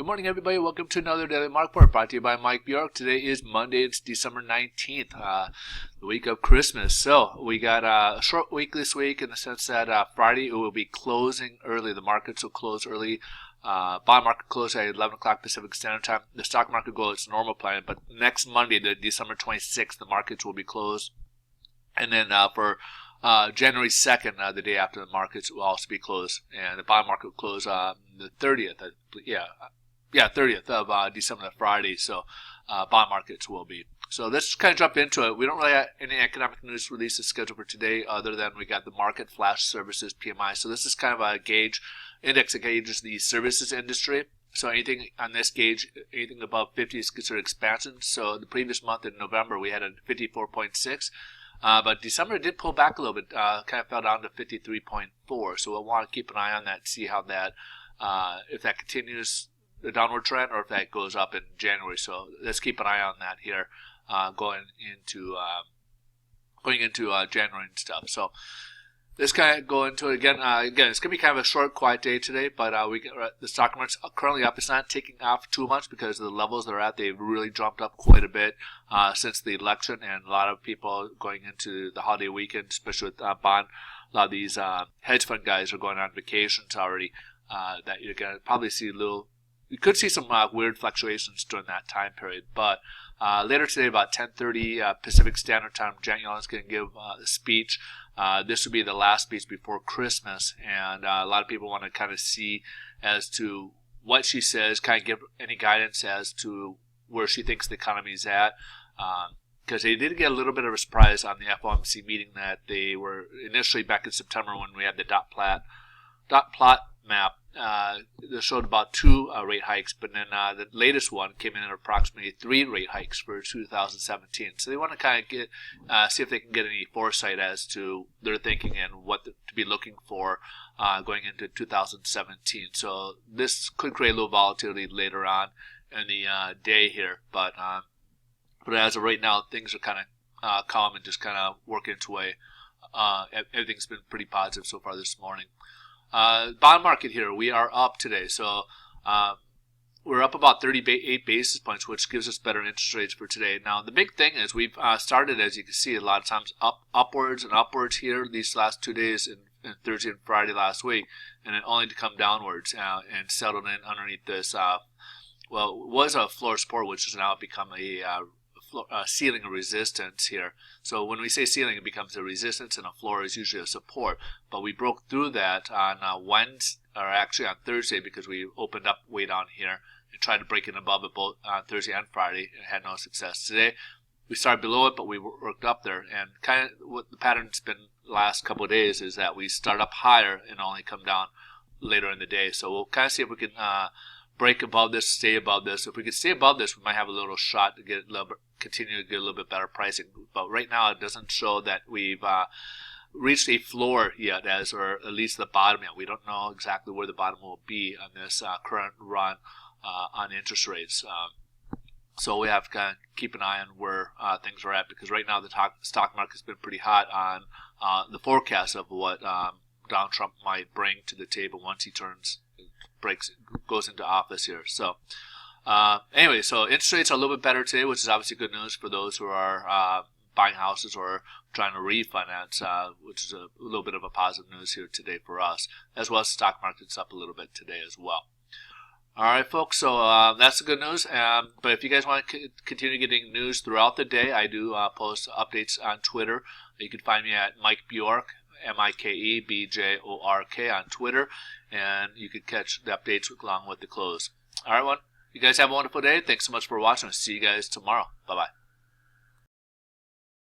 Good morning, everybody. Welcome to another Daily Market Report brought to you by Mike Bjork. Today is Monday. It's December 19th, the week of Christmas. So we got a short week this week in the sense that Friday it will be closing early. The markets will close early. Bond market close at 11 o'clock Pacific Standard Time. The stock market goes its normal plan, but next Monday, the December 26th, the markets will be closed. And then for January 2nd, the day after, the markets will also be closed, and the bond market will close the 30th. 30th of December, Friday. So bond markets will be. So let's kind of jump into it. We don't really have any economic news releases scheduled for today, other than we got the market flash services PMI. So this is kind of a gauge, index that gauges the services industry. So anything on this gauge, anything above 50 is considered expansion. So the previous month in November, we had a 54.6. But December did pull back a little bit, kind of fell down to 53.4. So we'll want to keep an eye on that, see how that, if that continues the downward trend or if that goes up in January. So let's keep an eye on that here, going into January and stuff. So let's kind of go into it again. Again, it's gonna be kind of a short, quiet day today, but the stock market's currently up. It's not taking off too much because of the levels they're at. They've really jumped up quite a bit since the election, and a lot of people going into the holiday weekend, especially with bond. A lot of these hedge fund guys are going on vacations already. That you're gonna probably see you could see some weird fluctuations during that time period. But later today, about 10:30 Pacific Standard Time, Janet Yellen's going to give a speech. This will be the last speech before Christmas, and a lot of people want to kind of see as to what she says, kind of give any guidance as to where she thinks the economy is at. Because they did get a little bit of a surprise on the FOMC meeting that they were initially back in September when we had the dot plot map. They showed about 2 rate hikes, but then the latest one came in at approximately 3 rate hikes for 2017. So they want to kind of see if they can get any foresight as to their thinking and what to be looking for going into 2017. So this could create a little volatility later on in the day here, but as of right now, things are kind of calm and just kind of working its way. Everything's been pretty positive so far this morning. Bond market here, we are up today. So we're up about 38 basis points, which gives us better interest rates for today. Now, the big thing is we've started, as you can see, a lot of times upwards and upwards here these last 2 days, and Thursday and Friday last week, and then only to come downwards and settle in underneath this, it was a floor support, which has now become a ceiling of resistance here. So when we say ceiling, it becomes a resistance, and a floor is usually a support. But we broke through that on Wednesday, or actually on Thursday, because we opened up way down here and tried to break it above it both on Thursday and Friday, and had no success. Today we started below it, but we worked up there, and kind of what the pattern's been the last couple of days is that we start up higher and only come down later in the day. So we'll kind of see if we can break above this, stay above this. If we can stay above this, we might have a little shot to get continue to get a little bit better pricing. But right now, it doesn't show that we've reached a floor yet, or at least the bottom yet. We don't know exactly where the bottom will be on this current run on interest rates. So we have to kind of keep an eye on where things are at, because right now the stock market's been pretty hot on the forecast of what Donald Trump might bring to the table once he goes into office here. So anyway, so interest rates are a little bit better today, which is obviously good news for those who are buying houses or trying to refinance, which is a little bit of a positive news here today for us, as well as the stock market's up a little bit today as well. All right, folks, so that's the good news. But if you guys want to continue getting news throughout the day, I do post updates on Twitter. You can find me at Mike Bjork, MikeBjork on Twitter, and you can catch the updates along with the close. All right, you guys have a wonderful day. Thanks so much for watching. I'll see you guys tomorrow. Bye-bye.